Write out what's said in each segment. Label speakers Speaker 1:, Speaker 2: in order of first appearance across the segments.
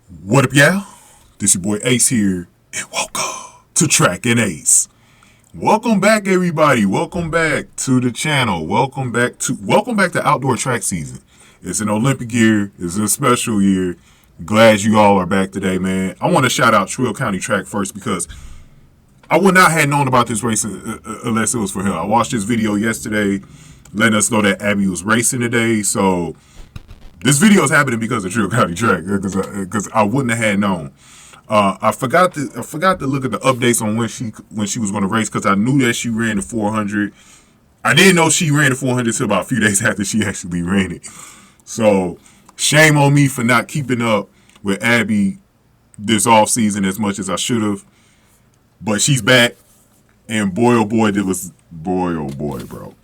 Speaker 1: What up, y'all? This your boy Ace here, and welcome to Track and Ace. Welcome back, everybody. Welcome back to the channel. Welcome back to outdoor track season. It's an Olympic year. It's a special year. Glad you all are back today, man. I want to shout out Trill County Track first because I would not have known about this race unless it was for him. I watched this video yesterday, letting us know that Abby was racing today. So this video is happening because of Trill County Track, because I wouldn't have had known. I forgot to look at the updates on when she was going to race, because I knew that she ran the 400. I didn't know she ran the 400 until about a few days after she actually ran it. So shame on me for not keeping up with Abby this off season as much as I should have. But she's back, and boy oh boy, boy oh boy, bro.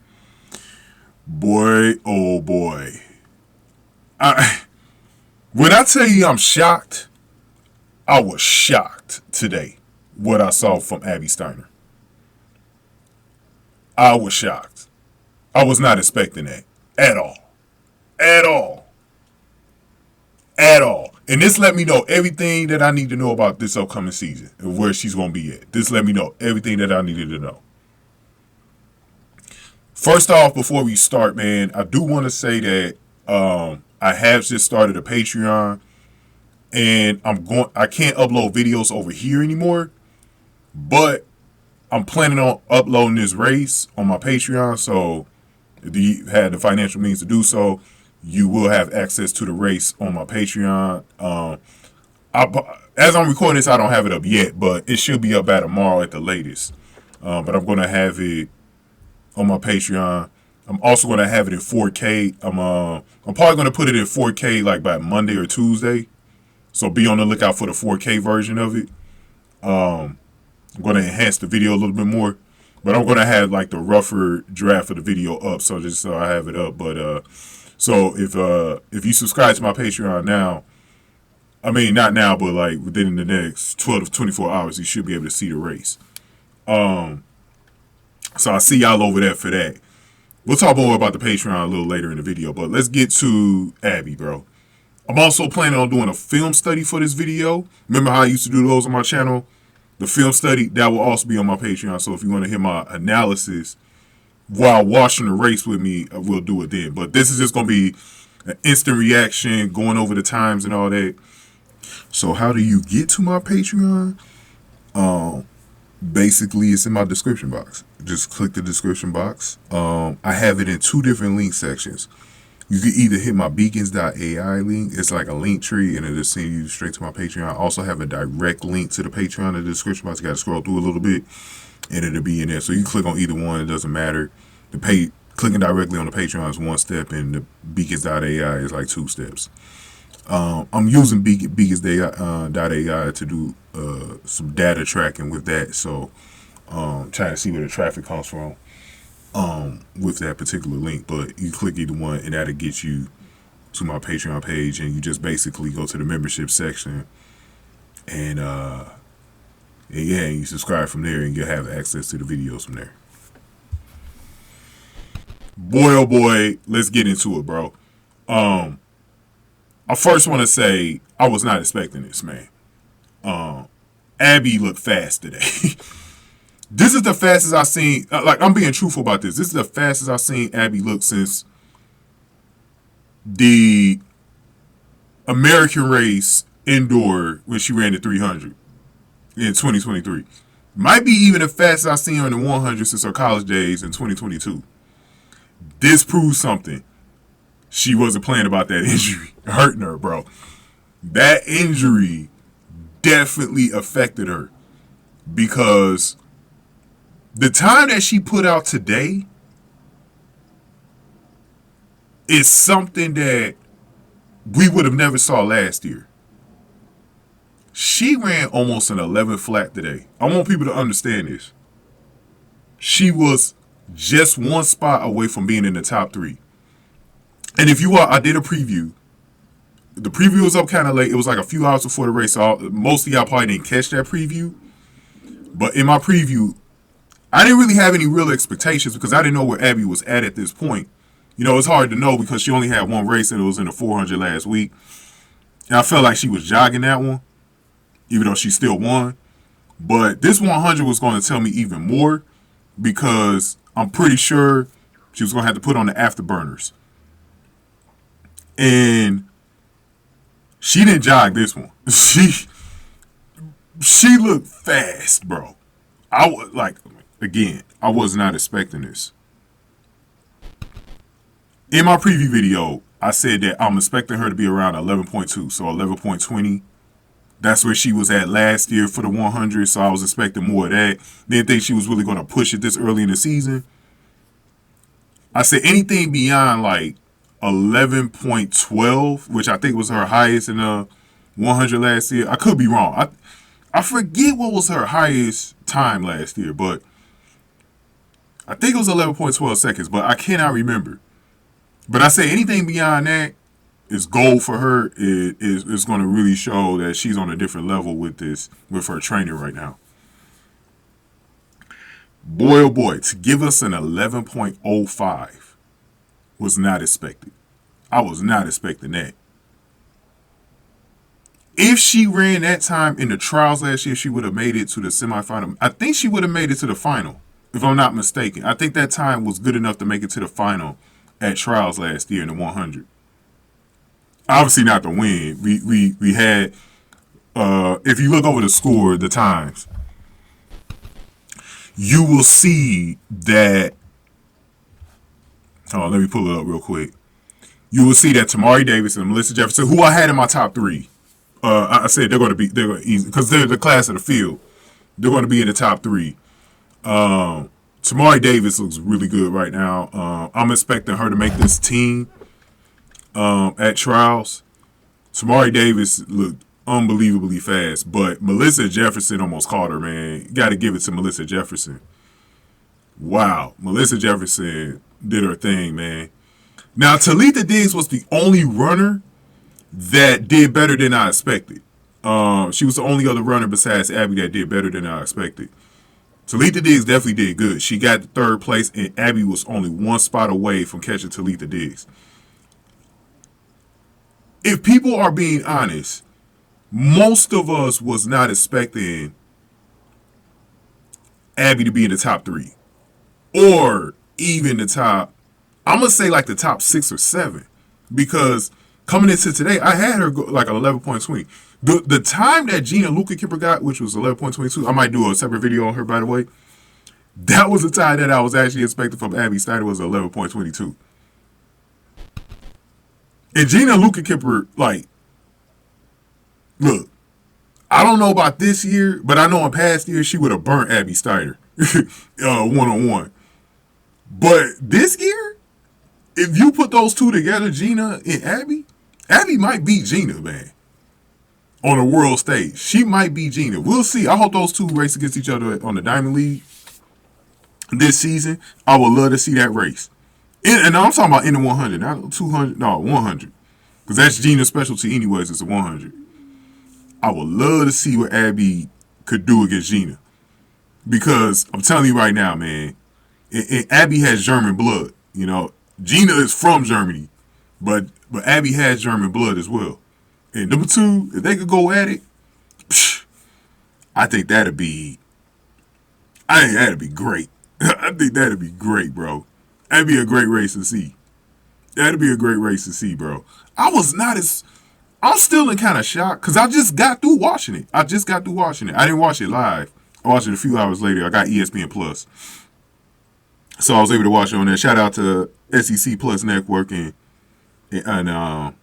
Speaker 1: Boy oh boy. When I tell you I'm shocked, I was shocked today what I saw from Abby Steiner. I was shocked. I was not expecting that at all. At all. At all. And this let me know everything that I need to know about this upcoming season and where she's going to be at. This let me know everything that I needed to know. First off, before we start, man, I do want to say that I have just started a Patreon, and I can't upload videos over here anymore, but I'm planning on uploading this race on my Patreon. So if you had the financial means to do so, you will have access to the race on my Patreon. As I'm recording this, I don't have it up yet, but it should be up by tomorrow at the latest. But I'm going to have it on my Patreon. I'm also going to have it in 4K. I'm probably going to put it in 4K like by Monday or Tuesday. So be on the lookout for the 4K version of it. I'm going to enhance the video a little bit more. But I'm going to have like the rougher draft of the video up, so just so I have it up. But so if you subscribe to my Patreon now, I mean not now, but like within the next 12 to 24 hours, you should be able to see the race. So I'll see y'all over there for that. We'll talk more about the Patreon a little later in the video, but let's get to Abby, bro. I'm also planning on doing a film study for this video. Remember how I used to do those on my channel? The film study, that will also be on my Patreon. So if you want to hear my analysis while watching the race with me, we'll do it then. But this is just going to be an instant reaction, going over the times and all that. So how do you get to my Patreon? Basically, it's in my description box. Just click the description box. I have it in two different link sections. You can either hit my beacons.ai link. It's like a link tree, and it'll send you straight to my Patreon. I also have a direct link to the Patreon in the description box. You got to scroll through a little bit, and it'll be in there. So you click on either one. It doesn't matter. Clicking directly on the Patreon is one step, and the beacons.ai is like two steps. I'm using beacons.ai to do some data tracking with that. So trying to see where the traffic comes from with that particular link. But you click either one, and that'll get you to my Patreon page, and you just basically go to the membership section, and you subscribe from there, and you'll have access to the videos from there. Boy oh boy, let's get into it, bro. I first want to say I was not expecting this, man. Abby looked fast today. This is the fastest I've seen. Like, I'm being truthful about this. This is the fastest I've seen Abby look since the American race indoor when she ran the 300 in 2023. Might be even the fastest I've seen her in the 100 since her college days in 2022. This proves something. She wasn't playing about that injury hurting her, bro. That injury definitely affected her, because the time that she put out today is something that we would have never saw last year. She ran almost an 11 flat today. I want people to understand this. She was just one spot away from being in the top three. And if you are, I did a preview. The preview was up kind of late. It was like a few hours before the race. So most of y'all probably didn't catch that preview. But in my preview, I didn't really have any real expectations because I didn't know where Abby was at this point. You know, it's hard to know because she only had one race, and it was in the 400 last week. And I felt like she was jogging that one, even though she still won. But this 100 was going to tell me even more because I'm pretty sure she was going to have to put on the afterburners. And she didn't jog this one. She looked fast, bro. I was like, again, I was not expecting this. In my preview video, I said that I'm expecting her to be around 11.2, so 11.20. That's where she was at last year for the 100, so I was expecting more of that. Didn't think she was really going to push it this early in the season. I said anything beyond like 11.12, which I think was her highest in the 100 last year. I could be wrong. I forget what was her highest time last year, but I think it was 11.12 seconds, but I cannot remember. But I say anything beyond that is gold for her. It is going to really show that she's on a different level with her training right now. Boy, oh boy, to give us an 11.05 was not expected. I was not expecting that. If she ran that time in the trials last year, she would have made it to the semifinal. I think she would have made it to the final, if I'm not mistaken. I think that time was good enough to make it to the final at trials last year in the 100. Obviously not to win. We had, if you look over the score, the times, you will see that, let me pull it up real quick. You will see that Tamari Davis and Melissa Jefferson, who I had in my top 3, I said they're going to easy because they're the class of the field. They're going to be in the top 3. Tamari Davis looks really good right now. I'm expecting her to make this team at trials. Tamari Davis looked unbelievably fast, but Melissa Jefferson almost caught her, man. You got to give it to Melissa Jefferson. Wow. Melissa Jefferson did her thing, man. Now, Talitha Diggs was the only runner that did better than I expected. She was the only other runner besides Abby that did better than I expected. Talitha Diggs definitely did good. She got the 3rd place, and Abby was only 1 spot away from catching Talitha Diggs. If people are being honest, most of us was not expecting Abby to be in the top 3. Or even the top, I'm going to say like the top 6 or 7. Because coming into today, I had her go like 11.20. The time that Gina Lückenkemper got, which was 11.22, I might do a separate video on her, by the way. That was the time that I was actually expecting from Abby Steiner was 11.22. And Gina Lückenkemper, like, look, I don't know about this year, but I know in past years she would have burnt Abby Steiner one-on-one. But this year, if you put those two together, Gina and Abby might beat Gina, man. On a world stage. She might beat Gina. We'll see. I hope those two race against each other on the Diamond League this season. I would love to see that race. And I'm talking about in the 100, not 200, no, 100. Because that's Gina's specialty anyways, it's a 100. I would love to see what Abby could do against Gina. Because I'm telling you right now, man, Abby has German blood. You know, Gina is from Germany, but Abby has German blood as well. And number 2, if they could go at it, I think that'd be great. I think that'd be great, bro. That'd be a great race to see. That'd be a great race to see, bro. I'm still in kind of shock because I just got through watching it. I didn't watch it live. I watched it a few hours later. I got ESPN Plus. So I was able to watch it on there. Shout out to SEC Plus Network and ESPN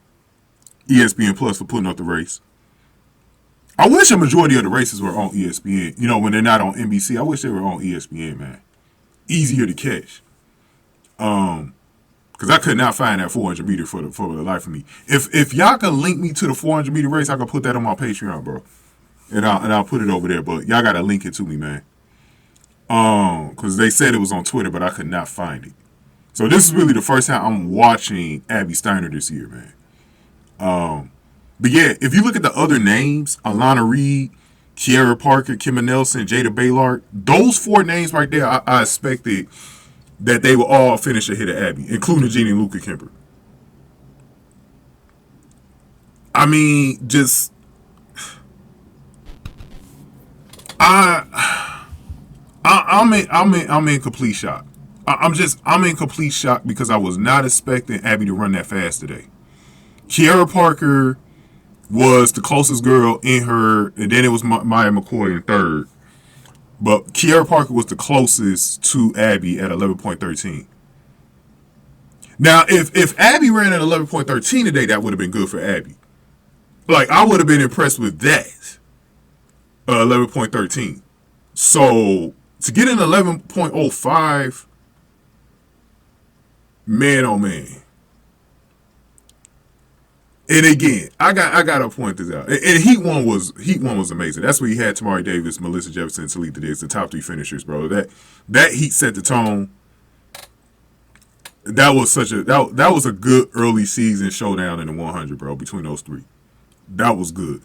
Speaker 1: Plus for putting up the race. I wish a majority of the races were on ESPN. You know, when they're not on NBC, I wish they were on ESPN, man. Easier to catch. Because I could not find that 400 meter for the life of me. If y'all can link me to the 400 meter race, I can put that on my Patreon, bro. And I'll put it over there. But y'all got to link it to me, man. Because they said it was on Twitter, but I could not find it. So this is really the first time I'm watching Abby Steiner this year, man. But yeah, if you look at the other names, Alana, Reid, Kiara Parker, Kemba Nelson, Jada Baylark, those 4 names right there, I expected that they will all finish ahead of Abby, including Gina and Lückenkemper. I mean, just I'm in complete shock. I'm in complete shock because I was not expecting Abby to run that fast today. Kiara Parker was the closest girl in her, and then it was Maia McCoy in third. But Kiara Parker was the closest to Abby at 11.13. Now, if Abby ran at 11.13 today, that would have been good for Abby. Like, I would have been impressed with that. 11.13. So, to get an 11.05, man, oh man. And again, I gotta point this out. And Heat one was amazing. That's where he had Tamari Davis, Melissa Jefferson, and Talitha Diggs, the top three finishers, bro. That Heat set the tone. That was that was a good early season showdown in the 100, bro, between those three. That was good.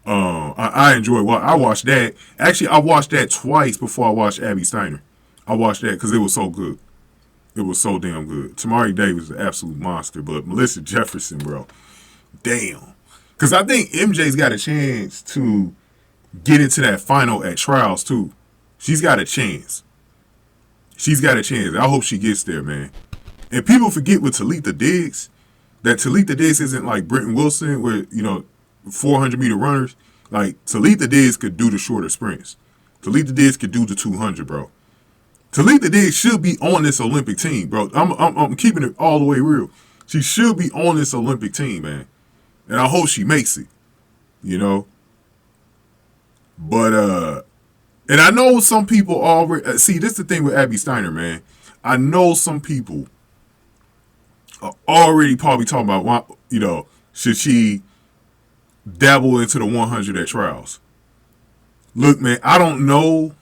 Speaker 1: I enjoyed. I watched that. Actually, I watched that twice before I watched Abby Steiner. I watched that because it was so good. It was so damn good. Tamari Davis is an absolute monster, but Melissa Jefferson, bro, damn. Because I think MJ's got a chance to get into that final at trials too. She's got a chance. She's got a chance. I hope she gets there, man. And people forget with Talitha Diggs that Talitha Diggs isn't like Britton Wilson, where 400-meter runners. Like, Talitha Diggs could do the shorter sprints. Talitha Diggs could do the 200, bro. Talitha Diggs should be on this Olympic team, bro. I'm keeping it all the way real. She should be on this Olympic team, man. And I hope she makes it, But, and I know some people already, see, this is the thing with Abby Steiner, man. I know some people are already probably talking about, should she dabble into the 100 at trials? Look, man, I don't know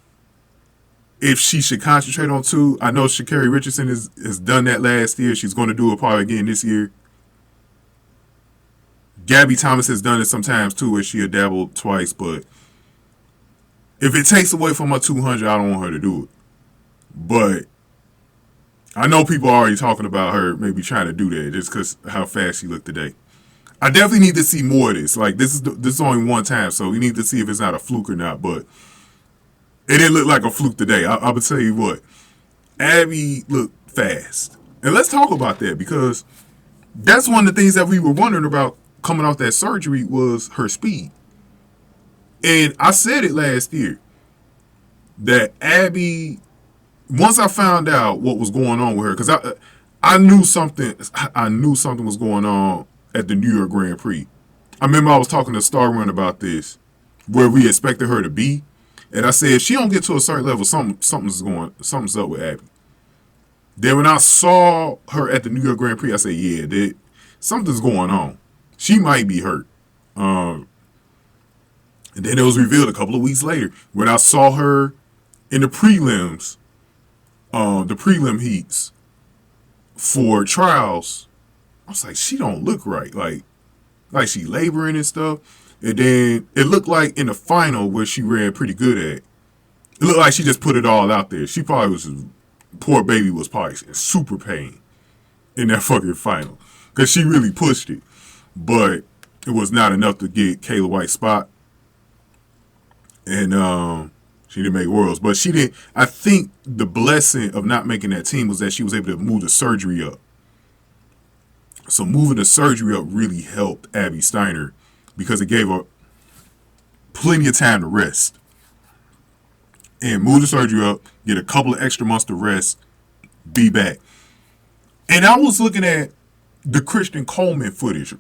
Speaker 1: if she should concentrate on two. I know Sha'Carri Richardson has done that last year. She's going to do it probably again this year. Gabby Thomas has done it sometimes too, where she had dabbled twice. But if it takes away from her 200, I don't want her to do it. But I know people are already talking about her maybe trying to do that just because how fast she looked today. I definitely need to see more of this. Like, this is only one time, so we need to see if it's not a fluke or not. But it didn't look like a fluke today. I would tell you what, Abby looked fast. And let's talk about that, because that's one of the things that we were wondering about coming off that surgery was her speed. And I said it last year that Abby, once I found out what was going on with her, because I knew something was going on at the New York Grand Prix. I remember I was talking to Star Run about this, where we expected her to be. And I said, if she don't get to a certain level, something's up with Abby. Then when I saw her at the New York Grand Prix, I said, yeah, something's going on. She might be hurt. And then it was revealed a couple of weeks later when I saw her in the prelims, the prelim heats for trials. I was like, she don't look right. Like she laboring and stuff. And then it looked like in the final, where she ran pretty good at, it looked like she just put it all out there. She probably was, poor baby was probably in super pain in that fucking final, because she really pushed it. But it was not enough to get Kayla White's spot. And she didn't make worlds. But she didn't. I think the blessing of not making that team was that she was able to move the surgery up. So moving the surgery up really helped Abby Steiner, because it gave her plenty of time to rest. And move the surgery up, get a couple of extra months to rest, be back. And I was looking at the Christian Coleman footage.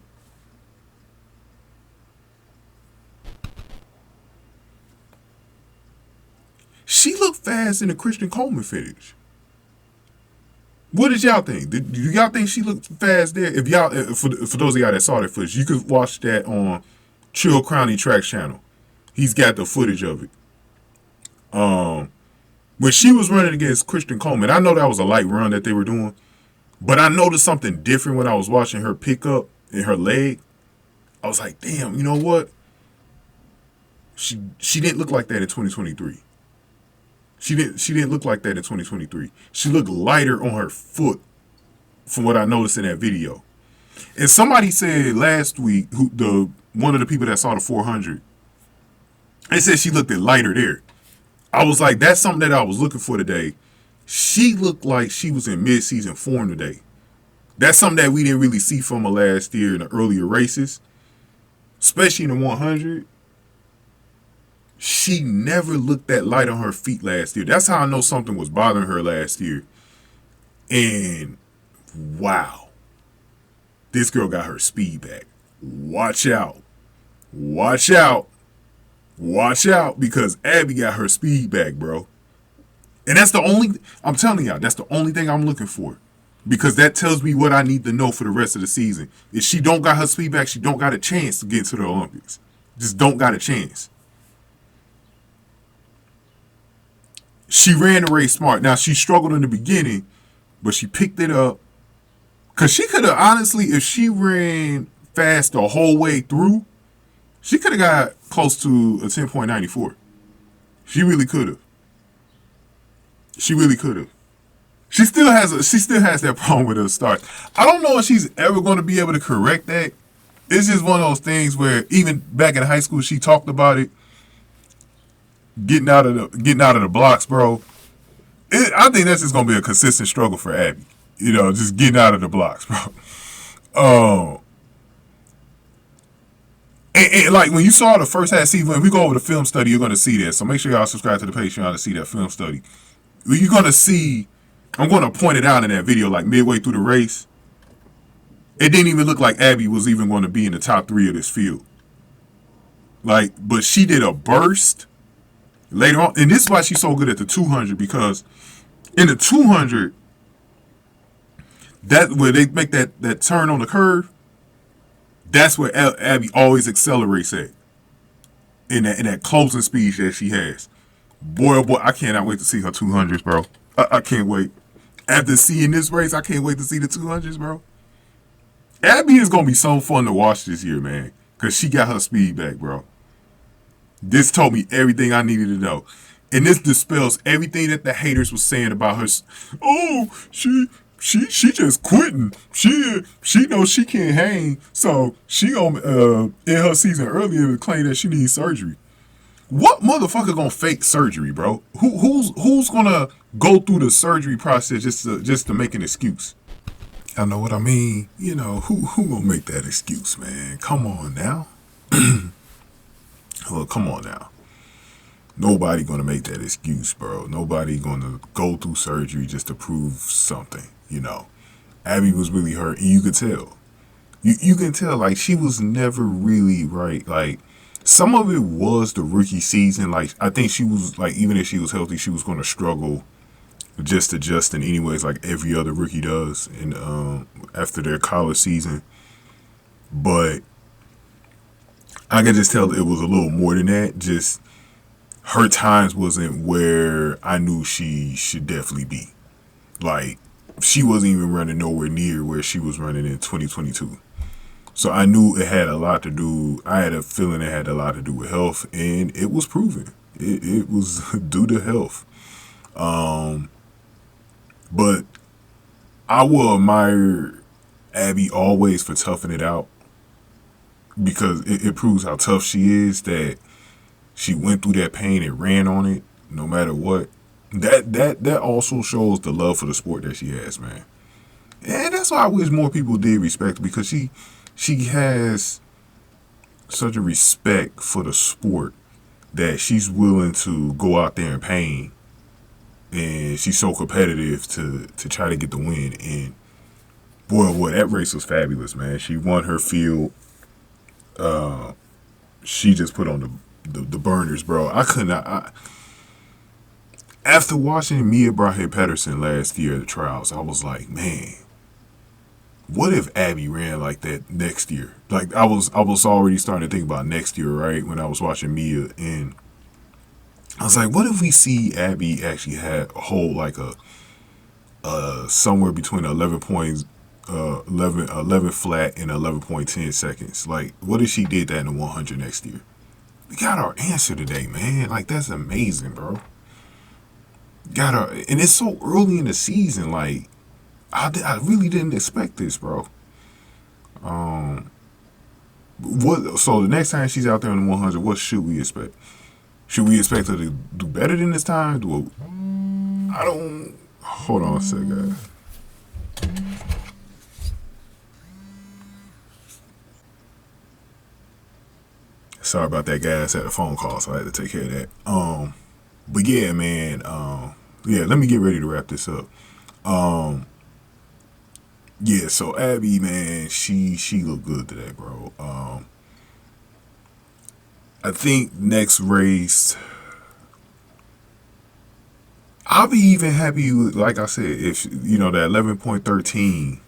Speaker 1: She looked fast in the Christian Coleman footage. What did y'all think? Do y'all think she looked fast there? If y'all, for those of y'all that saw that footage, you could watch that on Chill Crowley Tracks channel. He's got the footage of it. When she was running against Christian Coleman, I know that was a light run that they were doing, but I noticed something different when I was watching her pick up in her leg. I was like, damn, you know what? She didn't look like that in 2023. She didn't look like that in 2023. She looked lighter on her foot from what I noticed in that video. And somebody said last week, one of the people that saw the 400, they said she looked lighter there. I was like, that's something that I was looking for today. She looked like she was in mid-season form today. That's something that we didn't really see from her last year in the earlier races, especially in the 100. She never looked that light on her feet last year. That's how I know something was bothering her last year. And wow, this girl got her speed back. Watch out. Watch out. Watch out, because Abby got her speed back, bro. And that's the only, I'm telling y'all, that's the only thing I'm looking for. Because that tells me what I need to know for the rest of the season. If she don't got her speed back, she don't got a chance to get to the Olympics. Just don't got a chance. She ran the race smart. Now, she struggled in the beginning, but she picked it up. Because she could have, honestly, if she ran fast the whole way through, she could have got close to a 10.94. She really could have. She really could have. She still has that problem with her start. I don't know if she's ever going to be able to correct that. It's just one of those things where even back in high school she talked about it. Getting out of the blocks, bro. I think that's just gonna be a consistent struggle for Abby. You know, just getting out of the blocks, bro. And like when you saw the first half season, when we go over the film study, you're gonna see that. So make sure y'all subscribe to the Patreon to see that film study. You're gonna see. I'm gonna point it out in that video, like midway through the race. It didn't even look like Abby was even going to be in the top 3 of this field. Like, but she did a burst later on, and this is why she's so good at the 200, because in the 200, that where they make that turn on the curve, that's where Abby always accelerates at. In that closing speed that she has. Boy, oh boy, I cannot wait to see her 200s, bro. I can't wait. After seeing this race, I can't wait to see the 200s, bro. Abby is going to be so fun to watch this year, man, because she got her speed back, bro. This told me everything I needed to know. And this dispels everything that the haters were saying about her. Oh, she just quitting. She knows she can't hang, so she in her season earlier claim that she needs surgery. What motherfucker gonna fake surgery, bro? Who's gonna go through the surgery process just to make an excuse? I know what I mean. You know, who gonna make that excuse, man? Come on now. Look, come on now. Nobody gonna make that excuse, bro. Nobody gonna go through surgery just to prove something, you know. Abby was really hurt, and you could tell. You can tell, like, she was never really right. Like, some of it was the rookie season. Like, I think she was, like, even if she was healthy, she was gonna struggle just adjusting anyways, like every other rookie does in after their college season. But I can just tell it was a little more than that. Just her times wasn't where I knew she should definitely be. Like, she wasn't even running nowhere near where she was running in 2022. So I knew it had a lot to do. I had a feeling it had a lot to do with health, and it was proven. It was due to health. But I will admire Abby always for toughing it out, because it proves how tough she is, that she went through that pain and ran on it no matter what. That also shows the love for the sport that she has, man. And that's why I wish more people did respect her, because she has such a respect for the sport that she's willing to go out there in pain. And she's so competitive to try to get the win. And boy, that race was fabulous, man. She won her field. She just put on the burners, bro. I could not. After watching Mia Pedersen last year at the trials, I was like, man, what if Abby ran like that next year? Like, I was already starting to think about next year, right? When I was watching Mia, and I was like, what if we see Abby actually hold like a somewhere between 11 flat and 11.10 seconds? Like, what if she did that in the 100 next year? We got our answer today, man. Like, that's amazing, bro. And it's so early in the season. Like, I really didn't expect this, bro. What? So the next time she's out there in the 100, what should we expect? Should we expect her to do better than this time? I don't. Hold on a sec, guys. Sorry about that, guys. Had a phone call, so I had to take care of that. But yeah, man. Yeah, let me get ready to wrap this up. Yeah, so Abby, man, she looked good today, bro. I think next race, I'll be even happy with, like I said, if that 11.13,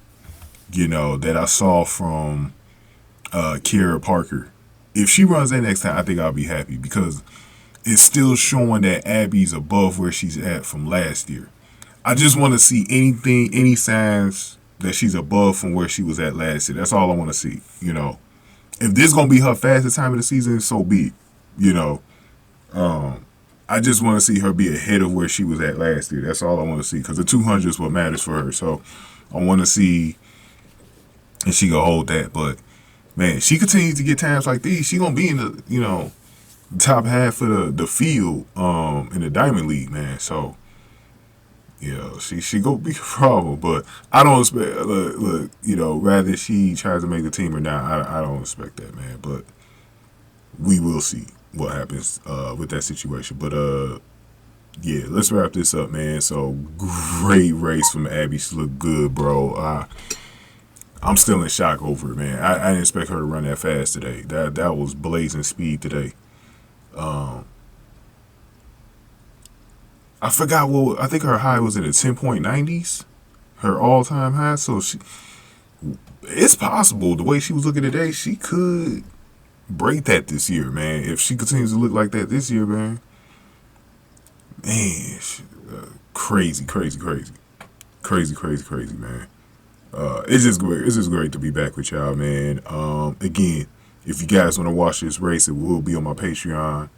Speaker 1: that I saw from Kiara Parker. If she runs that next time, I think I'll be happy because it's still showing that Abby's above where she's at from last year. I just want to see any signs that she's above from where she was at last year. That's all I want to see. If this gonna be her fastest time of the season, so be it. I just want to see her be ahead of where she was at last year. That's all I want to see because the 200 is what matters for her. So I want to see if she can hold that. But man, she continues to get times like these. She gonna be in the top half of the field in the Diamond League, man. So. Yeah, she go be a problem, but I don't expect. Look, rather she tries to make the team or not, I don't expect that, man. But we will see what happens with that situation. But yeah, let's wrap this up, man. So great race from Abby. She looked good, bro. I'm still in shock over it, man. I didn't expect her to run that fast today. That was blazing speed today. I forgot I think her high was in the 10.90s, her all-time high. So it's possible the way she was looking today, she could break that this year, man. If she continues to look like that this year, man, crazy, man. It's just great. It's just great to be back with y'all, man. Again, if you guys want to watch this race, it will be on my Patreon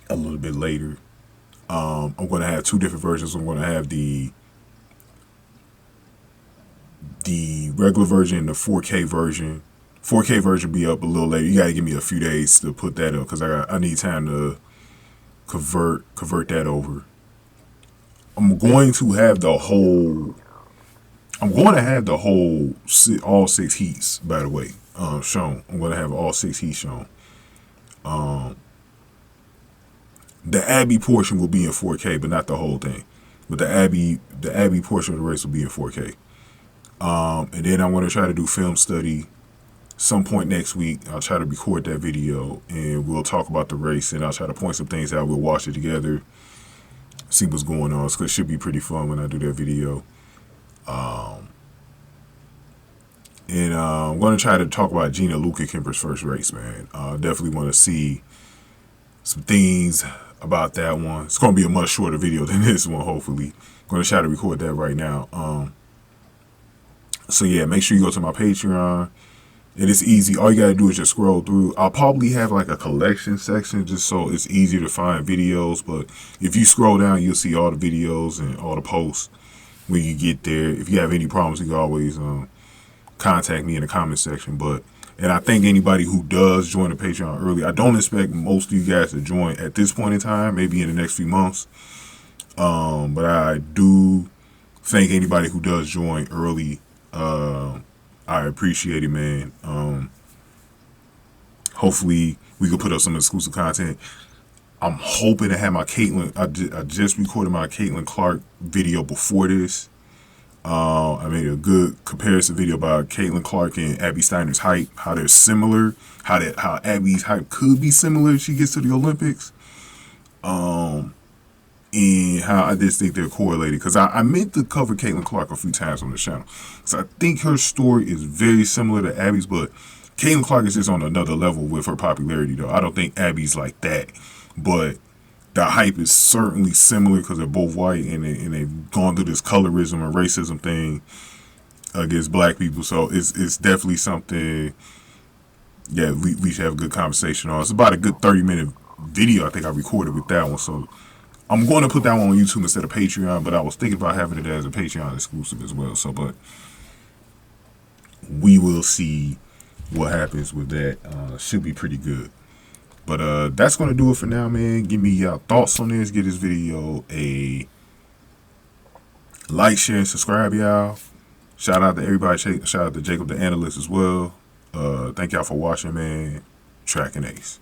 Speaker 1: a little bit later. I'm going to have two different versions. I'm going to have the regular version and the 4K version. 4K version be up a little later. You got to give me a few days to put that up because I need time to convert that over. I'm going to have the whole all 6 heats, by the way, shown. I'm going to have all 6 heats shown. The Abby portion will be in 4K, but not the whole thing. But the Abby portion of the race will be in 4K. And then I'm going to try to do film study some point next week. I'll try to record that video, and we'll talk about the race, and I'll try to point some things out. We'll watch it together, see what's going on. So it should be pretty fun when I do that video. And I'm going to try to talk about Gina Lückenkemper's first race, man. Definitely want to see some things about that one. It's going to be a much shorter video than this one, hopefully. I'm going to try to record that right now. So yeah, make sure you go to my Patreon. It is easy. All you got to do is just scroll through. I'll probably have like a collection section just so it's easier to find videos. But if you scroll down, you'll see all the videos and all the posts when you get there. If you have any problems, you can always contact me in the comment section. And I thank anybody who does join the Patreon early. I don't expect most of you guys to join at this point in time, maybe in the next few months. But I do thank anybody who does join early. I appreciate it, man. Hopefully we can put up some exclusive content. I'm hoping to have my Caitlin. I just recorded my Caitlin Clark video before this. I made a good comparison video about Caitlin Clark and Abby Steiner's height, how they're similar, how Abby's height could be similar if she gets to the Olympics, and how I just think they're correlated. Because I meant to cover Caitlin Clark a few times on the channel, because I think her story is very similar to Abby's, but Caitlin Clark is just on another level with her popularity, though. I don't think Abby's like that, but the hype is certainly similar because they're both white and they've gone through this colorism and racism thing against black people. So it's definitely something, yeah, we should have a good conversation on. It's about a good 30-minute video I think I recorded with that one. So I'm going to put that one on YouTube instead of Patreon, but I was thinking about having it as a Patreon exclusive as well. So, but we will see what happens with that. Should be pretty good. But that's gonna do it for now, man. Give me y'all thoughts on this. Give this video a like, share, and subscribe, y'all. Shout out to everybody. Shout out to Jacob the analyst as well. Thank y'all for watching, man. Track and Ace.